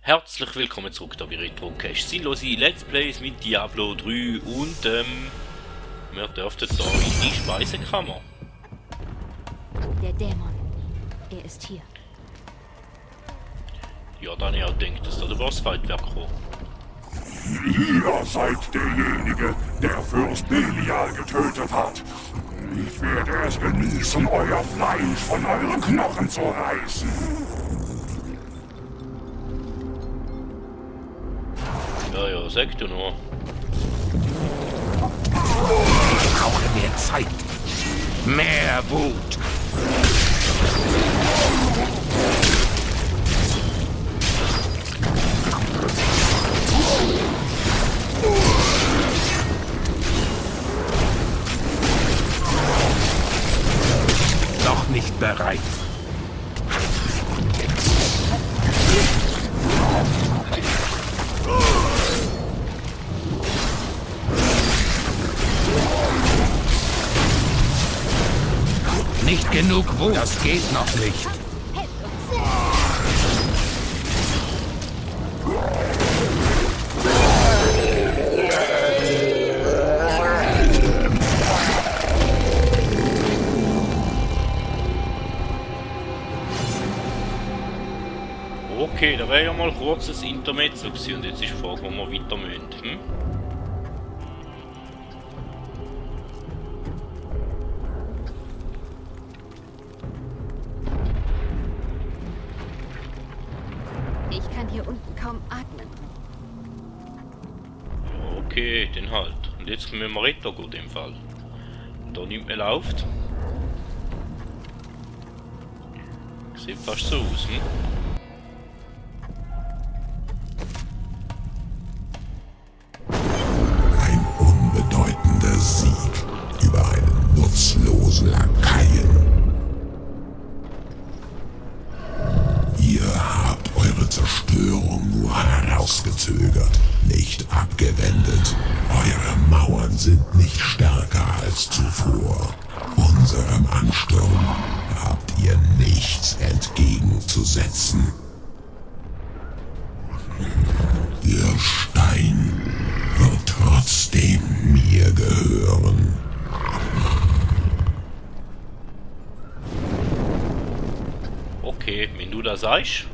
Herzlich willkommen zurück da bei Retrocast. Sinnlose Let's Plays mit Diablo 3 und wir dürften da in die Speisekammer. Der Dämon. Er ist hier. Ja, dann ja denkt, dass da der Bossfight wird kommen. Ihr seid derjenige, der Fürst Belial getötet hat. Ich werde es genießen, euer Fleisch von euren Knochen zu reißen. Ja, sag du nur. Ich brauche mehr Zeit. Mehr Wut. Noch nicht bereit. Nicht genug Wut. Das geht noch nicht. Okay, da wäre ja mal kurzes Intermezzo gewesen und jetzt ist die Frage, wo wir weiter müssen. Ich kann hier unten kaum atmen. Ja, okay, den halt. Und jetzt müssen wir Retter gut im Fall. Und da nimmt man läuft. Sieht fast so aus, Ein unbedeutender Sieg über einen nutzlosen Lakaien. Ihr habt eure Zerstörung nur herausgezögert, nicht abgewendet. Eure Mauern sind nicht stärker als zuvor. Unserem Ansturm habt ihr nichts entgegenzusetzen. Der Stein wird trotzdem mir gehören. Okay, wenn du das sagst,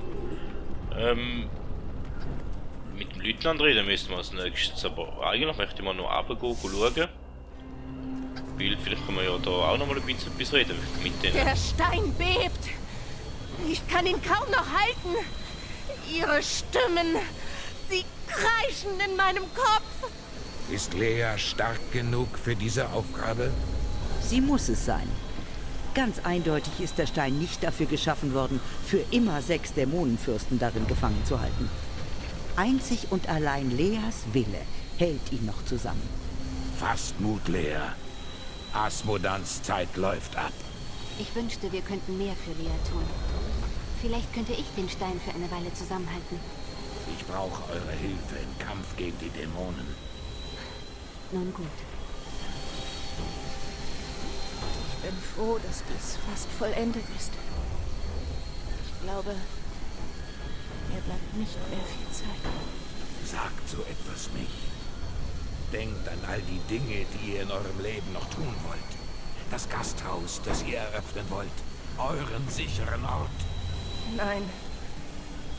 mit dem Leutnant reden müssen wir als nächstes, aber eigentlich möchte ich mal noch runtergehen, schauen. Weil vielleicht können wir ja da auch noch mal ein bisschen etwas reden mit denen. Der Stein bebt. Ich kann ihn kaum noch halten. Ihre Stimmen, sie kreischen in meinem Kopf. Ist Lea stark genug für diese Aufgabe? Sie muss es sein. Ganz eindeutig ist der Stein nicht dafür geschaffen worden, für immer 6 Dämonenfürsten darin gefangen zu halten. Einzig und allein Leas Wille hält ihn noch zusammen. Fasst Mut, Lea. Asmodans Zeit läuft ab. Ich wünschte, wir könnten mehr für Lea tun. Vielleicht könnte ich den Stein für eine Weile zusammenhalten. Ich brauche eure Hilfe im Kampf gegen die Dämonen. Nun gut. Ich bin froh, dass dies fast vollendet ist. Ich glaube, mir bleibt nicht mehr viel Zeit. Sagt so etwas nicht. Denkt an all die Dinge, die ihr in eurem Leben noch tun wollt. Das Gasthaus, das ihr eröffnen wollt. Euren sicheren Ort. Nein,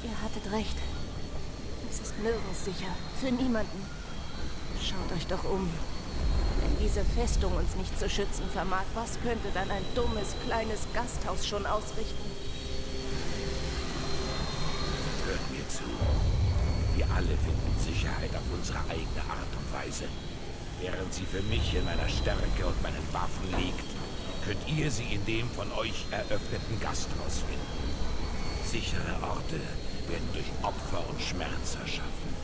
ihr hattet recht. Es ist nirgends sicher. Für niemanden. Schaut euch doch um. Wenn diese Festung uns nicht zu schützen vermag, was könnte dann ein dummes, kleines Gasthaus schon ausrichten? Hört mir zu. Wir alle finden Sicherheit auf unsere eigene Art und Weise. Während sie für mich in meiner Stärke und meinen Waffen liegt, könnt ihr sie in dem von euch eröffneten Gasthaus finden. Sichere Orte werden durch Opfer und Schmerz erschaffen.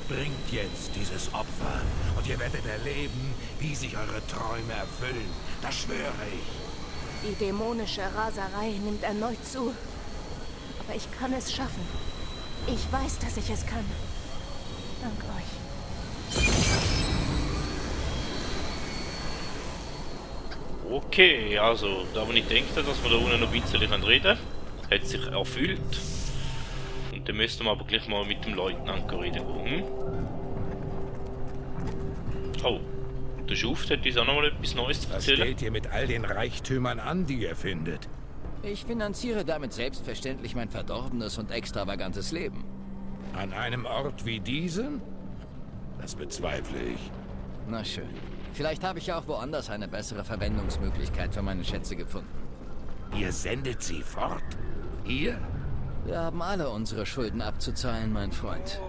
Bringt jetzt dieses Opfer und ihr werdet erleben, wie sich eure Träume erfüllen. Das schwöre ich. Die dämonische Raserei nimmt erneut zu. Aber ich kann es schaffen. Ich weiß, dass ich es kann. Dank euch. Okay, also, da wo ich denke, dass wir da unten noch ein bisschen reden können, hat sich erfüllt. Und Dann müssten wir aber gleich mal mit dem Leutnant reden. Oh, der Schuft hat uns auch noch mal etwas Neues zu Was erzählen. stellt ihr mit all den Reichtümern an, die ihr findet? Ich finanziere damit selbstverständlich mein verdorbenes und extravagantes Leben. An einem Ort wie diesem? Das bezweifle ich. Na schön. Vielleicht habe ich auch woanders eine bessere Verwendungsmöglichkeit für meine Schätze gefunden. Ihr sendet sie fort? Ihr? Wir haben alle unsere Schulden abzuzahlen, mein Freund.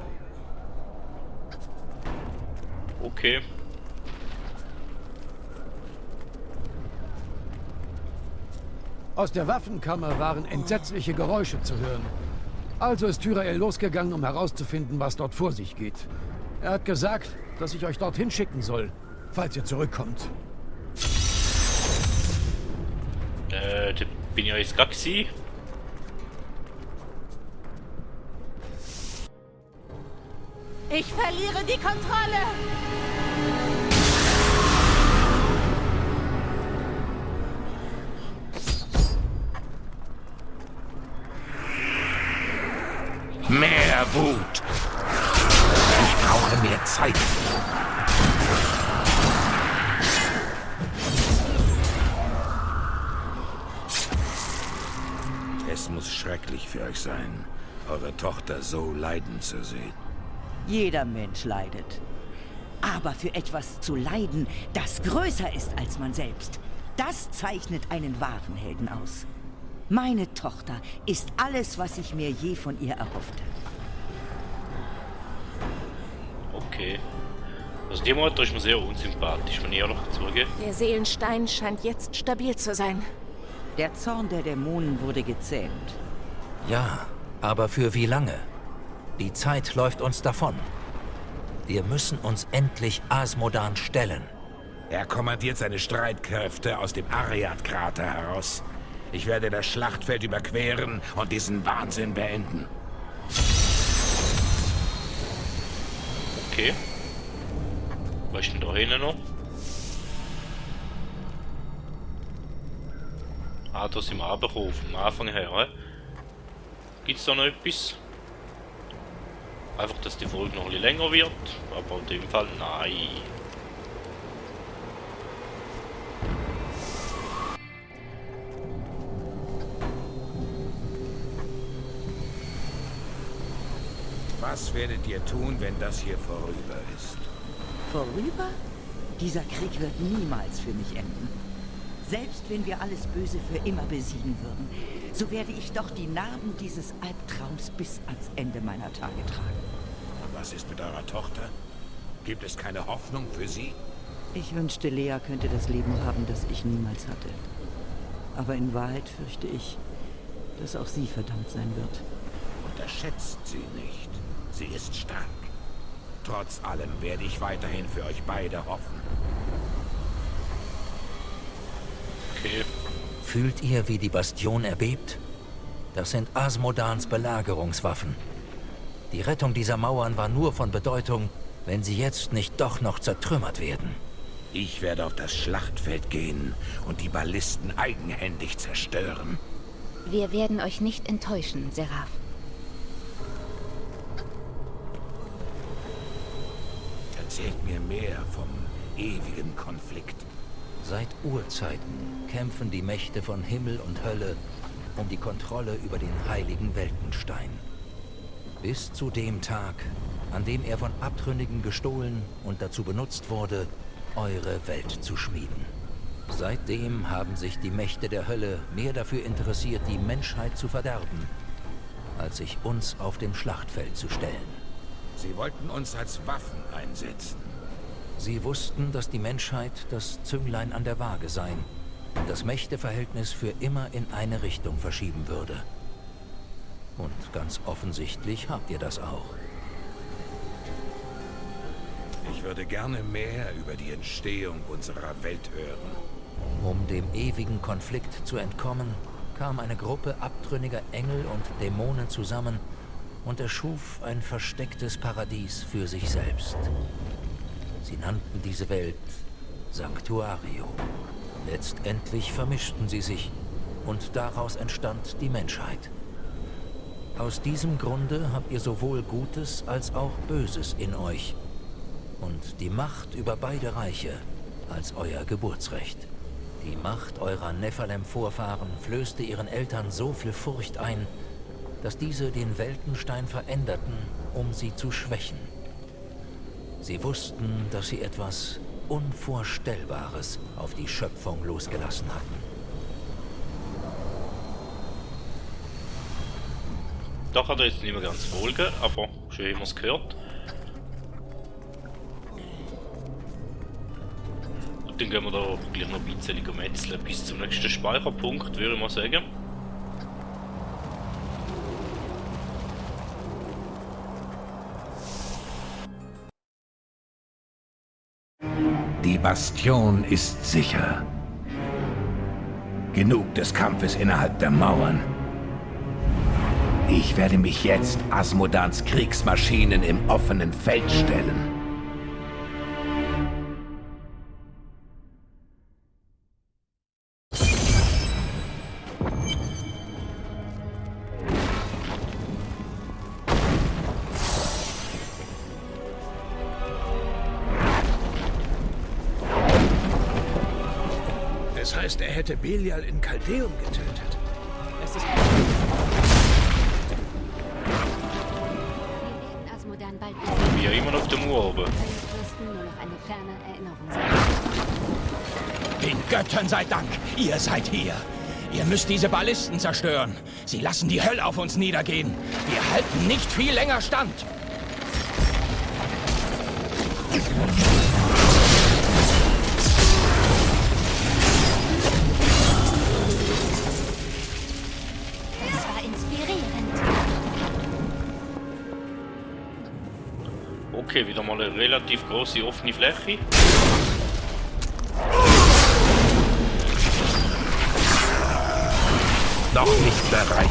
Okay. Aus der Waffenkammer waren entsetzliche Geräusche zu hören. Also ist Tyrael losgegangen, um herauszufinden, was dort vor sich geht. Er hat gesagt, dass ich euch dorthin schicken soll, falls ihr zurückkommt. Da bin ich ja jetzt gerade gewesen. Ich verliere die Kontrolle! Mehr Wut! Ich brauche mehr Zeit. Es muss schrecklich für euch sein, eure Tochter so leiden zu sehen. Jeder Mensch leidet. Aber für etwas zu leiden, das größer ist als man selbst, das zeichnet einen wahren Helden aus. Meine Tochter ist alles, was ich mir je von ihr erhoffte. Okay. Also die Mutter ist mir sehr unsympathisch, wenn ich ehrlich zugebe. Der Seelenstein scheint jetzt stabil zu sein. Der Zorn der Dämonen wurde gezähmt. Ja, aber für wie lange? Die Zeit läuft uns davon. Wir müssen uns endlich Asmodan stellen. Er kommandiert seine Streitkräfte aus dem Ariad-Krater heraus. Ich werde das Schlachtfeld überqueren und diesen Wahnsinn beenden. Okay. Was ist denn da hinten noch? Ah, da sind wir runtergekommen, vom Anfang her. Gibt es da noch etwas? Einfach, dass die Folge noch ein bisschen länger wird, aber in dem Fall nein. Was werdet ihr tun, wenn das hier vorüber ist? Vorüber? Dieser Krieg wird niemals für mich enden. Selbst wenn wir alles Böse für immer besiegen würden, so werde ich doch die Narben dieses Albtraums bis ans Ende meiner Tage tragen. Und was ist mit eurer Tochter? Gibt es keine Hoffnung für sie? Ich wünschte, Lea könnte das Leben haben, das ich niemals hatte. Aber in Wahrheit fürchte ich, dass auch sie verdammt sein wird. Unterschätzt sie nicht. Sie ist stark. Trotz allem werde ich weiterhin für euch beide hoffen. Okay. Fühlt ihr, wie die Bastion erbebt? Das sind Asmodans Belagerungswaffen. Die Rettung dieser Mauern war nur von Bedeutung, wenn sie jetzt nicht doch noch zertrümmert werden. Ich werde auf das Schlachtfeld gehen und die Ballisten eigenhändig zerstören. Wir werden euch nicht enttäuschen, Seraph. Erzählt mir mehr vom ewigen Konflikt. Seit Urzeiten kämpfen die Mächte von Himmel und Hölle um die Kontrolle über den heiligen Weltenstein. Bis zu dem Tag, an dem er von Abtrünnigen gestohlen und dazu benutzt wurde, eure Welt zu schmieden. Seitdem haben sich die Mächte der Hölle mehr dafür interessiert, die Menschheit zu verderben, als sich uns auf dem Schlachtfeld zu stellen. Sie wollten uns als Waffen einsetzen. Sie wussten, dass die Menschheit das Zünglein an der Waage sein und das Mächteverhältnis für immer in eine Richtung verschieben würde. Und ganz offensichtlich habt ihr das auch. Ich würde gerne mehr über die Entstehung unserer Welt hören. Um dem ewigen Konflikt zu entkommen, kam eine Gruppe abtrünniger Engel und Dämonen zusammen und erschuf ein verstecktes Paradies für sich selbst. Sie nannten diese Welt Sanctuario. Letztendlich vermischten sie sich und daraus entstand die Menschheit. Aus diesem Grunde habt ihr sowohl Gutes als auch Böses in euch. Und die Macht über beide Reiche als euer Geburtsrecht. Die Macht eurer Nephalem-Vorfahren flößte ihren Eltern so viel Furcht ein, dass diese den Weltenstein veränderten, um sie zu schwächen. Sie wussten, dass sie etwas Unvorstellbares auf die Schöpfung losgelassen hatten. Doch hat er jetzt nicht mehr ganz folgen, aber schön haben wir es gehört. Und dann gehen wir da gleich noch ein bisschen metzeln bis zum nächsten Speicherpunkt, würde ich mal sagen. Die Bastion ist sicher. Genug des Kampfes innerhalb der Mauern. Ich werde mich jetzt Asmodans Kriegsmaschinen im offenen Feld stellen. Das heißt, er hätte Belial in Kaldeum getötet. Es ist... Wir werden Asmodan bald besiegen. Ja, immer noch auf dem Uhr oben. Können Fürsten nur noch eine ferne Erinnerung sein. Den Göttern sei Dank, ihr seid hier. Ihr müsst diese Ballisten zerstören. Sie lassen die Hölle auf uns niedergehen. Wir halten nicht viel länger stand. Das war inspirierend. Okay, wieder mal eine relativ große offene Fläche. Noch nicht bereit.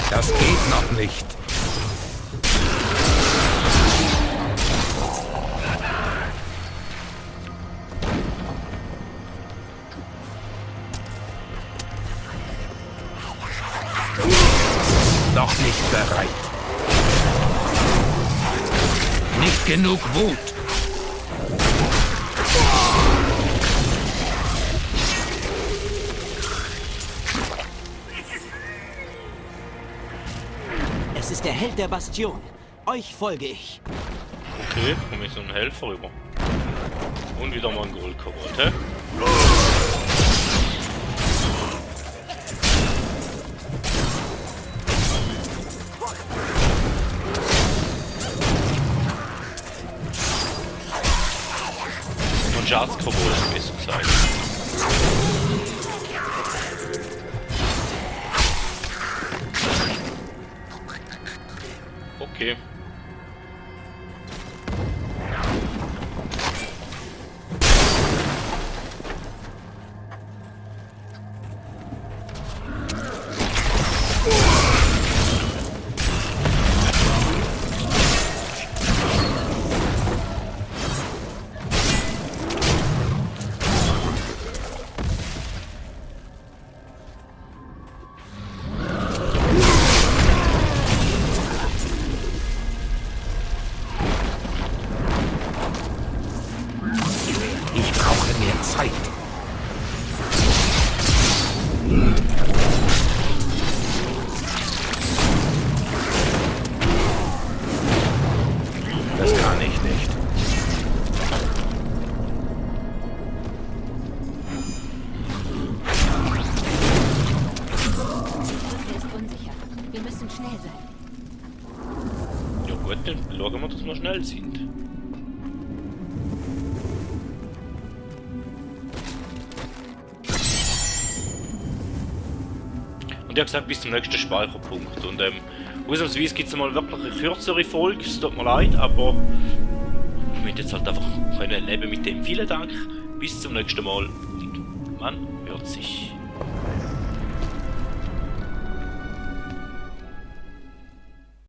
Das geht noch nicht. Noch nicht bereit. Nicht genug Wut. Es ist der Held der Bastion. Euch folge ich. Okay, komme ich so einen Helfer rüber. Und wieder mal ein Goldkobold, hä? Und Schatzkobold, besser gesagt. Okay. Ich brauche mehr Zeit. Das kann ich nicht. Er ist unsicher. Wir müssen schnell sein. Ja gut, dann schauen wir, dass wir schnell sind. Und ich habe gesagt, bis zum nächsten Speicherpunkt. Und ausnahmsweise gibt es mal wirklich eine kürzere Folge, es tut mir leid, aber ich möchte jetzt halt einfach können leben mit dem. Vielen Dank bis zum nächsten Mal und man hört sich.